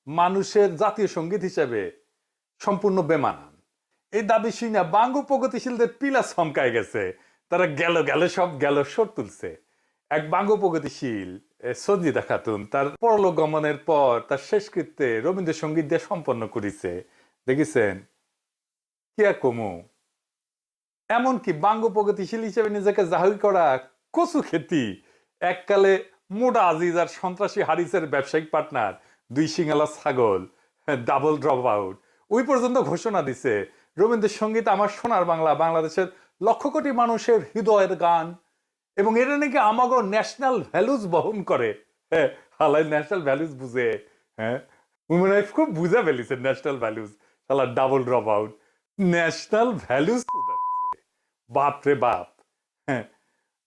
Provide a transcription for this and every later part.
মানুষের জাতীয় সঙ্গীত হিসেবে সম্পূর্ণ বেমানান। এই দাবি শুনে বাঙ্গু প্রগতিশীলদের পিলা চমকায় গেছে। তারা গেল গেল সব গেল সর তুলছে। এক বাঙ্গু প্রগতিশীল সঞ্জিদা খাতুন তার পরলোক গমনের পর তার শেষকৃত্যে রবীন্দ্রসঙ্গীত দিয়ে সম্পন্ন করেছে। দেখেছেন কি আর কমু। এমনকি বাঙ্গু প্রগতিশীল হিসেবে নিজেকে জাহির করা কচু খেতি এককালে মোডা আজিজ আর সন্ত্রাসী হারিসের ব্যবসায়িক পার্টনার দুই সিঙ্গালা ছাগল ডাবল ড্রপ আউট ওই পর্যন্ত ঘোষণা দিছে রবীন্দ্রসঙ্গীত আমার সোনার বাংলা, বাংলাদেশের লক্ষ কোটি মানুষের হৃদয়ের গান এবং এটা নাকি আমাগো ন্যাশনাল ভ্যালুজ বহন করে। হ্যাঁ, হালাই ন্যাশনাল ভ্যালুজ বুঝে। হ্যাঁ, উমেন খুব বুঝে ফেলিছে ন্যাশনাল ভ্যালুজ। শালা double drop out national values বাপ রে বাপ। হ্যাঁ,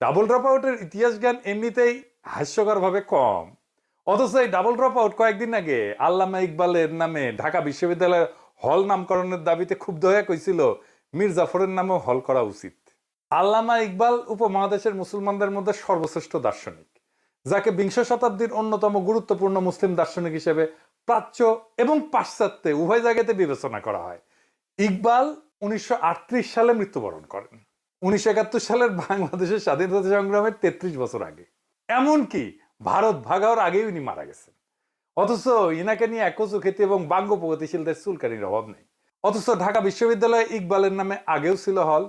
ডাবল ড্রপ আউটের ইতিহাস জ্ঞান এমনিতেই হাস্যকর ভাবে কম, অথচ এই ডাবল ড্রপ আউট কয়েকদিন আগে আল্লামা ইকবালের নামে ঢাকা বিশ্ববিদ্যালয়ের হল নামকরণের দাবিতে ক্ষুব্ধ হয়ে কইছিল মীর জাফরের নামেও হল করা উচিত। আল্লামা ইকবাল উপমহাদেশের মুসলমানদের মধ্যে সর্বশ্রেষ্ঠ দার্শনিক, যাকে বিংশ শতাব্দীর অন্যতম গুরুত্বপূর্ণ মুসলিম দার্শনিক হিসেবে প্রাচ্য এবং পাশ্চাত্যে উভয় জায়গাতে বিবেচনা করা হয়। ইকবাল 1938 সালে মৃত্যুবরণ করেন, 1971 সালের বাংলাদেশের স্বাধীনতা সংগ্রামের 33 বছর আগে। এমনকি ভারত ভাগার আগেই উনি মারা গেছেন। অথচ ইনাকে নিয়ে একচু খেতে এবং বাঙ্গ প্রগতিশীলদের চুলকানির অভাব নেই। অথচ ঢাকা বিশ্ববিদ্যালয়ে ইকবালের নামে আগেও ছিল হল,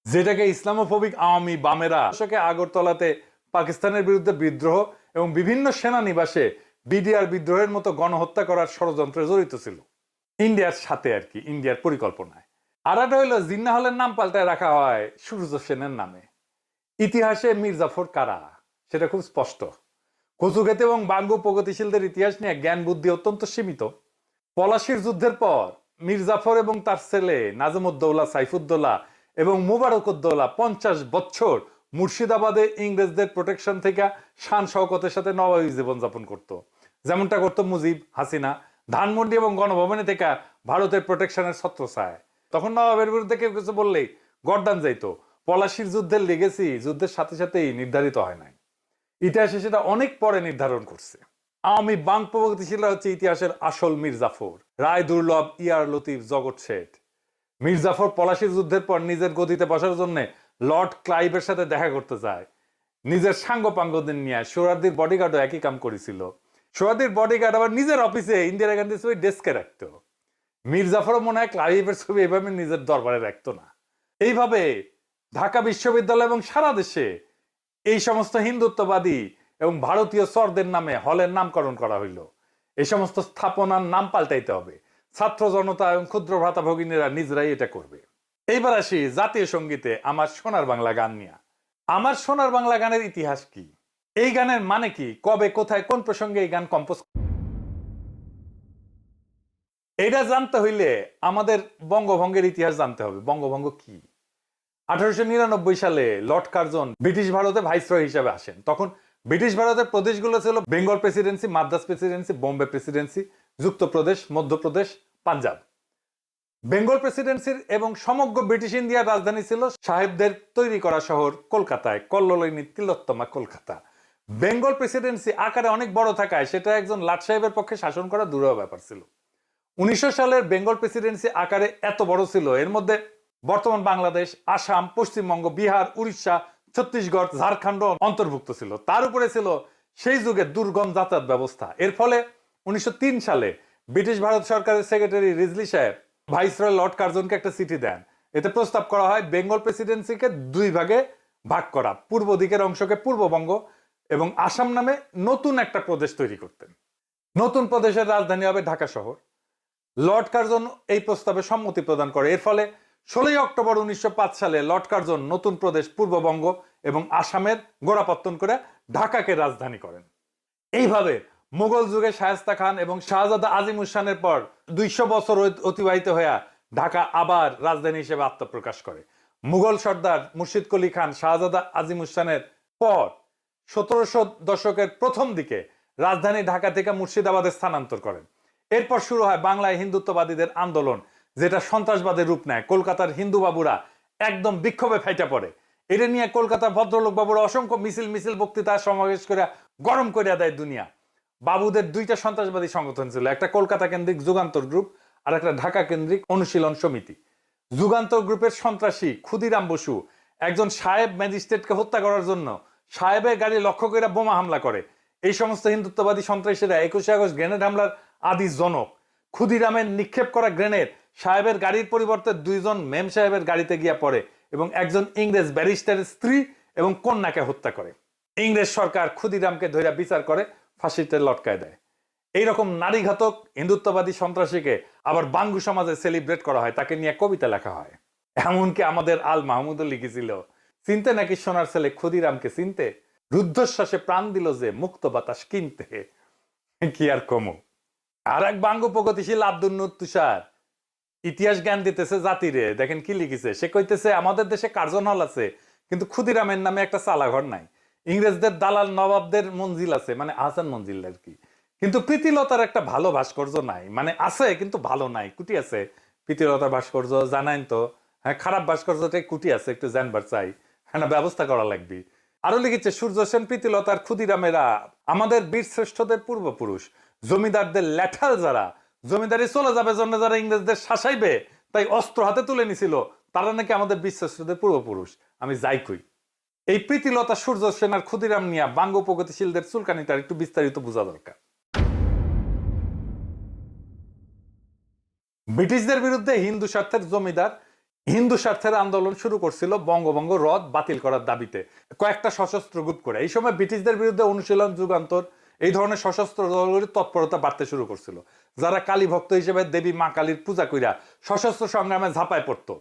যেটাকে ইসলামোফোবিক আওয়ামী বামেরা আগরতলাতে পাকিস্তানের বিরুদ্ধে বিদ্রোহ এবং বিভিন্ন সেনানিবাসে বিডিআর বিদ্রোহের মতো গণহত্যা করার ষড়যন্ত্রে জড়িত ছিল ইন্ডিয়ার সাথে আর কি, ইন্ডিয়ার পরিকল্পনায়। আর একটা হইল জিন্না হলের নাম পাল্টায় রাখা হয় সূর্য সেনের নামে। ইতিহাসে মীর জাফর কারা সেটা খুব স্পষ্ট। কচুক্ষেতে এবং বাঙ্গু প্রগতিশীলদের ইতিহাস নিয়ে জ্ঞান বুদ্ধি অত্যন্ত সীমিত। পলাশির যুদ্ধের পর মীর জাফর এবং তার ছেলে নাজমুদ্দৌলা, সাইফুদ্দৌলা এবং মুবারকুদ্দৌলা 50 বছর মুর্শিদাবাদে ইংরেজদের প্রোটেকশন থেকে শান শওকতের সাথে নবাবী জীবনযাপন করত, যেমনটা করতো মুজিব, হাসিনা। ধানমন্ডি এবং গণভবনে থেকে ভারতের প্রোটেকশনের ছত্রছায়। তখন নবাবের বিরুদ্ধে কেউ কিছু বললেই গর্দান যাইতো। পলাশির যুদ্ধের লেগেসি যুদ্ধের সাথে সাথেই নির্ধারিত হয় নাই, ইতিহাসে সেটা অনেক পরে নির্ধারণ করছে। আওয়ামী বাং প্রগতিশীলরা হচ্ছে ইতিহাসের আসল মীর জাফর, রায় দুর্লভ, ইয়ার লতিফ, জগৎ শেঠ। মীর জাফর পলাশির যুদ্ধের পর নিজের গদিতে বসার জন্য লর্ড ক্লাইভের সাথে দেখা করতে যায়। নিজের সাঙ্গপাঙ্গদের নিয়ে সোহরাওয়ার্দীর বডিগার্ডও একই কাম করেছিল। সোহরাওয়ার্দীর বডিগার্ড আবার নিজের অফিসে ইন্দিরা গান্ধীর ছবি ডেস্কে রাখতো। মীর জাফরও মনে হয় ক্লাইভের ছবি এভাবে নিজের দরবারে রাখতো না। এইভাবে ঢাকা বিশ্ববিদ্যালয় এবং সারা দেশে এই সমস্ত হিন্দুত্ববাদী এবং ভারতীয় চরদের নামে হলের নামকরণ করা হইল। এই সমস্ত স্থাপনার নাম পাল্টাইতে হবে। ছাত্র জনতা এবং ক্ষুদ্র ভ্রাতা ভগিনীরা নিজেরাই এটা করবে। এইবার আসি জাতীয় সঙ্গীতে আমার সোনার বাংলা গান নিয়ে। আমার সোনার বাংলা গানের ইতিহাস কি, এই গানের মানে কি, কবে কোথায় কোন প্রসঙ্গে এই গান কম্পোজ। এটা জানতে হইলে আমাদের বঙ্গভঙ্গের ইতিহাস জানতে হবে। বঙ্গভঙ্গ কি? 1899 সালে লর্ড কার্জন ব্রিটিশ ভারতে ভাইসরয় হিসেবে আসেন। তখন ব্রিটিশ ভারতের প্রদেশগুলো ছিল Bengal presidency, Madras presidency, Bombay presidency, যুক্তপ্রদেশ, মধ্যপ্রদেশ, পাঞ্জাব। বেঙ্গল প্রেসিডেন্সির এবং সমগ্র ব্রিটিশ ইন্ডিয়ার রাজধানী ছিল সাহেবদের তৈরি করা শহর কলকাতায়, কল্লোলিনী তিলোত্তমা কলকাতা। বেঙ্গল প্রেসিডেন্সি আকারে অনেক বড় থাকায় সেটা একজন লাট সাহেবের পক্ষে শাসন করা দুরূহ ব্যাপার ছিল। 1900 সালের বেঙ্গল প্রেসিডেন্সি আকারে এত বড় ছিল, এর মধ্যে বর্তমান বাংলাদেশ, আসাম, পশ্চিমবঙ্গ, বিহার, উড়িষ্যা, ছত্তিশগড়, ঝাড়খণ্ড অন্তর্ভুক্ত ছিল। তার উপরে ছিল সেই যুগের দুর্গম যাতায়াত ব্যবস্থা। এর ফলে 1903 সালে ব্রিটিশ ভারত সরকারের সেক্রেটারি রিজলি সাহেব ভাইসরয় লর্ড কার্জনকে একটা চিঠি দেন। এতে প্রস্তাব করা হয় বেঙ্গল প্রেসিডেন্সিকে দুই ভাগে ভাগ করা, পূর্ব দিকের অংশকে পূর্ববঙ্গ এবং আসাম নামে নতুন একটা প্রদেশ তৈরি করতেন। নতুন প্রদেশের রাজধানী হবে ঢাকা শহর। লর্ড কার্জন এই প্রস্তাবে সম্মতি প্রদান করে। এর ফলে 16 অক্টোবর 1905 সালে লর্ড কার্জন নতুন প্রদেশ পূর্ববঙ্গ এবং আসামের গোড়াপত্তন করে ঢাকাকে রাজধানী করেন। এইভাবে মুঘল যুগে শায়েস্তা খান এবং শাহজাদা আজিম উসানের পর 200 বছর অতিবাহিত হয়ে ঢাকা আবার রাজধানী হিসেবে আত্মপ্রকাশ করে। মুঘল সর্দার মুর্শিদ কুলি খান শাহজাদা আজিম উসানের পর 1700 দশকের প্রথম দিকে রাজধানী ঢাকা থেকে মুর্শিদাবাদে স্থানান্তর করেন। এরপর শুরু হয় বাংলায় হিন্দুত্ববাদীদের আন্দোলন, যেটা সন্ত্রাসবাদের রূপ নেয়। কলকাতার হিন্দু বাবুরা একদম বিক্ষোভে ফাইটা পড়ে। এটা নিয়ে কলকাতার ভদ্রলোক বাবুরা অসংখ্য মিছিল বক্তৃতা সমাবেশ করে গরম করে দেয় দুনিয়া। বাবুদের দুইটা সন্ত্রাসবাদী সংগঠন ছিল, একটা কলকাতা কেন্দ্রিক যুগান্তর গ্রুপ আর একটা ঢাকা কেন্দ্রিক অনুশীলন সমিতি। যুগান্তর গ্রুপের সন্ত্রাসী ক্ষুদিরাম বসু একজন সাহেব ম্যাজিস্ট্রেটকে হত্যা করার জন্য সাহেবের গাড়ি লক্ষ্য করে বোমা হামলা করে। এই সমস্ত হিন্দুত্ববাদী সন্ত্রাসীরা 21শে আগস্ট গ্রেনেড হামলার আদি জনক। ক্ষুদিরামের নিক্ষেপ করা গ্রেনেড সাহেবের গাড়ির পরিবর্তে দুইজন মেম সাহেবের গাড়িতে গিয়া পড়ে এবং একজন ইংরেজ ব্যারিস্টারের স্ত্রী এবং কন্যাকে হত্যা করে। ইংরেজ সরকার ক্ষুদিরামকে ধরে বিচার করে ফাঁসিতে লটকায় দেয়। এইরকম নারীঘাতক হিন্দুত্ববাদী সন্ত্রাসীকে আবার বাঙ্গু সমাজে সেলিব্রেট করা হয়, তাকে নিয়ে কবিতা লেখা হয়। এমনকি আমাদের আল মাহমুদও লিখেছিল, চিনতে নাকি সোনার ছেলে ক্ষুদিরামকে চিনতে, রুদ্ধশ্বাসে প্রাণ দিল যে মুক্ত বাতাস কিনতে। কি আর কমু। আর এক বাঙ্গু প্রগতিশীল আব্দুল নূর তুষার ইতিহাস জ্ঞান দিতেছে জাতিরে। দেখেন কি লিখেছে, সে কইতেছে আমাদের দেশে কার্জন হল আছে কিন্তু ক্ষুদিরামের নামে একটা চালাঘর নাই। ইংরেজদের দালাল নবাবদের মঞ্জিল আছে, মানে আহসান মঞ্জিল আর কি, কিন্তু প্রীতিলতার একটা ভালো ভাস্কর্য নাই, মানে আছে কিন্তু ভালো নাই, কুটি আছে। প্রীতিলতার ভাস্কর্য জানাইন তো, হ্যাঁ খারাপ ভাস্কর্যটাই কুটি আছে, একটু জানবার চাই, হ্যাঁ না ব্যবস্থা করা লাগবে। আরো লিখেছে সূর্য সেন প্রীতিলতার ক্ষুদিরামেরা আমাদের বীর শ্রেষ্ঠদের পূর্বপুরুষ, জমিদারদের ল্যাঠাল যারা জমিদারি চলে যাবে জন্য যারা ইংরেজদের শাসাইবে তাই অস্ত্র হাতে তুলে নিছিল, তারা নাকি আমাদের বীর শ্রেষ্ঠদের পূর্বপুরুষ। আমি যাই কই, এই প্রীতিলতা সূর্য সেন আর ক্ষুদিরাম নিয়া বাঙ্গু প্রগতিশীলদের চুলকানিটা একটু বিস্তারিত বোঝা দরকার। ব্রিটিশদের বিরুদ্ধে হিন্দু স্বার্থের জমিদার হিন্দু স্বার্থের আন্দোলন শুরু করছিল বঙ্গভঙ্গ রদ বাতিল করার দাবিতে কয়েকটা সশস্ত্র গ্রুপ করে। এই সময় ব্রিটিশদের বিরুদ্ধে অনুশীলন যুগান্তর এই ধরনের সশস্ত্র দলগুলির তৎপরতা বাড়তে শুরু করছিল, যারা কালী ভক্ত হিসেবে দেবী মা কালীর পূজা কইরা সশস্ত্র সংগ্রামে ঝাঁপায় পড়তো।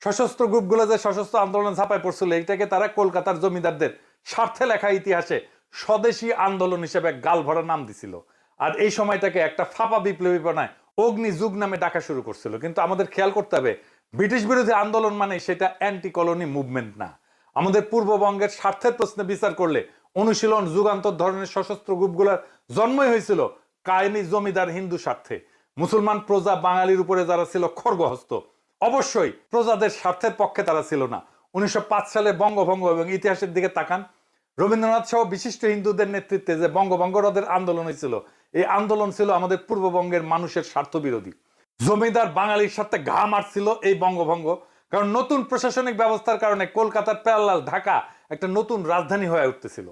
সশস্ত্র গ্রুপগুলো যে সশস্ত্র আন্দোলন ঝাঁপায় পড়ছিল, এইটাকে তারা কলকাতার জমিদারদের স্বার্থে লেখা ইতিহাসে স্বদেশী আন্দোলন হিসেবে গাল ভরা নাম দিছিল। আর এই সময়টাকে একটা ফাঁপা বিপ্লবী বানায় অগ্নি যুগ নামে ডাকা শুরু করছিল। কিন্তু আমাদের খেয়াল করতে হবে, ব্রিটিশ বিরোধী আন্দোলন মানে সেটা অ্যান্টি কলোনি মুভমেন্ট না। আমাদের পূর্ববঙ্গের স্বার্থের প্রশ্নে বিচার করলে অনুশীলন যুগান্তর ধরনের সশস্ত্র গ্রুপগুলোর জন্মই হয়েছিল কায়েমি জমিদার হিন্দু স্বার্থে। মুসলমান প্রজা বাঙালির উপরে যারা ছিল খড়গহস্ত, অবশ্যই প্রজাদের স্বার্থের পক্ষে তারা ছিল না। 1905 সালে বঙ্গভঙ্গ এবং ইতিহাসের দিকে তাকান, রবীন্দ্রনাথ সহ বিশিষ্ট হিন্দুদের নেতৃত্বে যে বঙ্গভঙ্গ রদের আন্দোলন হয়েছিল, এই আন্দোলন ছিল আমাদের পূর্ববঙ্গের মানুষের স্বার্থ বিরোধী। জমিদার বাঙালির সাথে ঘা মারছিল এই বঙ্গভঙ্গ, কারণ নতুন প্রশাসনিক ব্যবস্থার কারণে কলকাতার প্যারালাল ঢাকা একটা নতুন রাজধানী হয়ে উঠতেছিল।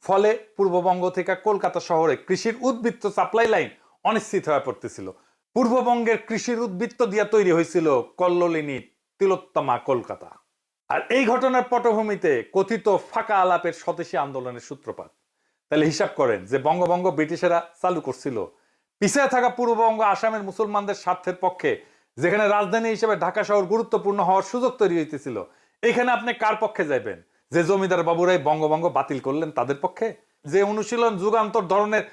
ফলে পূর্ববঙ্গ থেকে কলকাতা শহরে কৃষির উদ্বৃত্ত সাপ্লাই লাইন অনিশ্চিত হয়ে পড়তেছিল। পূর্ববঙ্গের কৃষির উদ্বৃত্ত দিয়া তৈরি হয়েছিল কল্লোলিনী তিলোত্তমা কলকাতা। আর এই ঘটনার পটভূমিতে কথিত ফাঁকা আলাপের স্বদেশী আন্দোলনের সূত্রপাত। তাহলে হিসাব করেন যে বঙ্গভঙ্গ ব্রিটিশেরা চালু করছিল পিছিয়ে থাকা পূর্ববঙ্গ আসামের মুসলমানদের স্বার্থের পক্ষে, যেখানে রাজধানী হিসেবে ঢাকা শহর গুরুত্বপূর্ণ হওয়ার সুযোগ তৈরি হইতেছিল। এখানে আপনি কার পক্ষে যাইবেন? যে জমিদার বাবুরাই বঙ্গভঙ্গ বাতিল করলেন তাদের পক্ষে? যে অনুশীলন যুগান্তর ধরনের